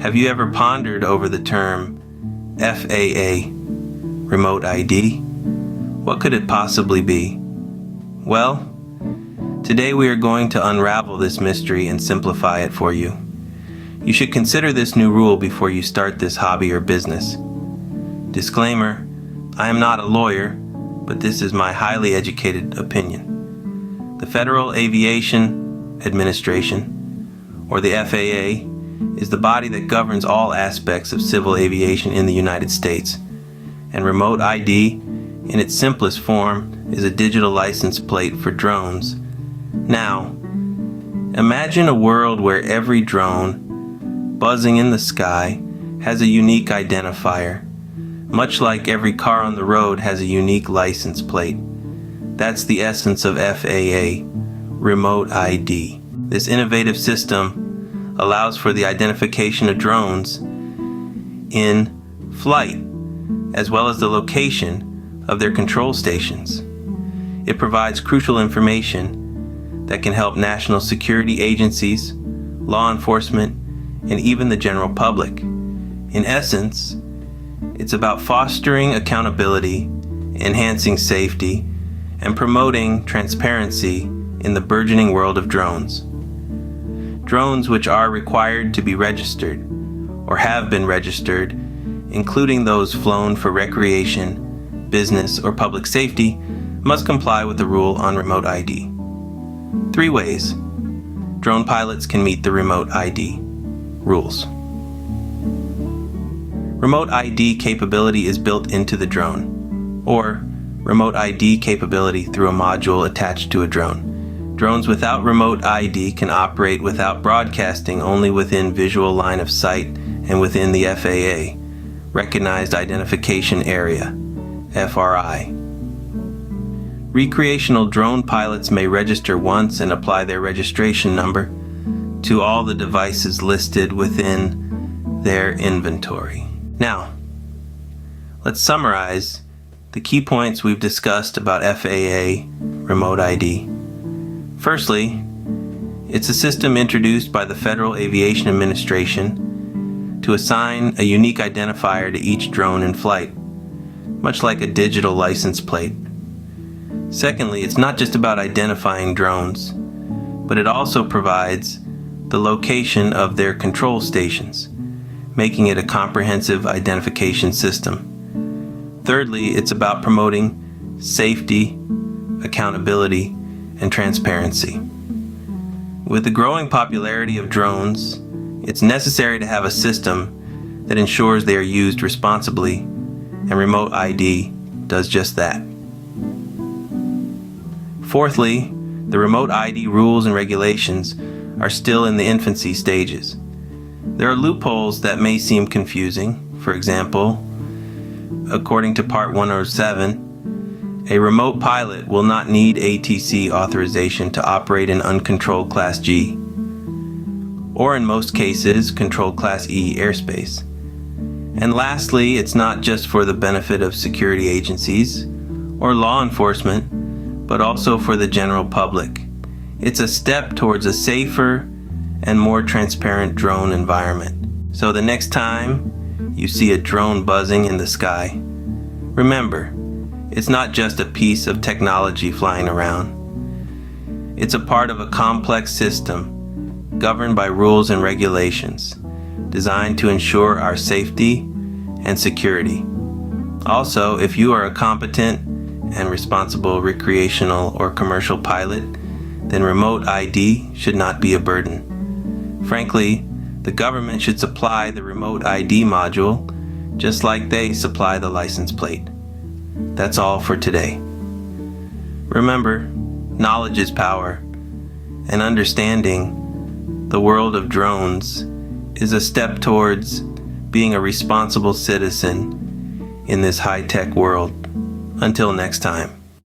Have you ever pondered over the term F.A.A, remote ID? What could it possibly be? Well, today we are going to unravel this mystery and simplify it for you. You should consider this new rule before you start this hobby or business. Disclaimer, I am not a lawyer, but this is my highly educated opinion. The Federal Aviation Administration, or the F.A.A, is the body that governs all aspects of civil aviation in the United States, and remote ID, in its simplest form, is a digital license plate for drones. Now, imagine a world where every drone buzzing in the sky has a unique identifier, much like every car on the road has a unique license plate. That's the essence of F.A.A, remote ID. This innovative system allows for the identification of drones in flight, as well as the location of their control stations. It provides crucial information that can help national security agencies, law enforcement, and even the general public. In essence, it's about fostering accountability, enhancing safety, and promoting transparency in the burgeoning world of drones. Drones which are required to be registered or have been registered, including those flown for recreation, business, or public safety, must comply with the rule on remote ID. 3 ways drone pilots can meet the remote ID rules. Remote ID capability is built into the drone, or remote ID capability through a module attached to a drone. Drones without remote ID can operate without broadcasting only within visual line of sight and within the F.A.A, Recognized Identification Area, F.A.A. Recreational drone pilots may register once and apply their registration number to all the devices listed within their inventory. Now, let's summarize the key points we've discussed about F.A.A remote ID. Firstly, it's a system introduced by the Federal Aviation Administration to assign a unique identifier to each drone in flight, much like a digital license plate. Secondly, it's not just about identifying drones, but it also provides the location of their control stations, making it a comprehensive identification system. Thirdly, it's about promoting safety, accountability, and transparency. With the growing popularity of drones, it's necessary to have a system that ensures they are used responsibly, and remote ID does just that. Fourthly, the remote ID rules and regulations are still in the infancy stages. There are loopholes that may seem confusing. For example, according to Part 107, a remote pilot will not need ATC authorization to operate in uncontrolled Class G, or in most cases, controlled Class E airspace. And lastly, it's not just for the benefit of security agencies or law enforcement, but also for the general public. It's a step towards a safer and more transparent drone environment. So the next time you see a drone buzzing in the sky, remember, it's not just a piece of technology flying around. It's a part of a complex system governed by rules and regulations designed to ensure our safety and security. Also, if you are a competent and responsible recreational or commercial pilot, then remote ID should not be a burden. Frankly, the government should supply the remote ID module just like they supply the license plate. That's all for today. Remember, knowledge is power, and understanding the world of drones is a step towards being a responsible citizen in this high-tech world. Until next time.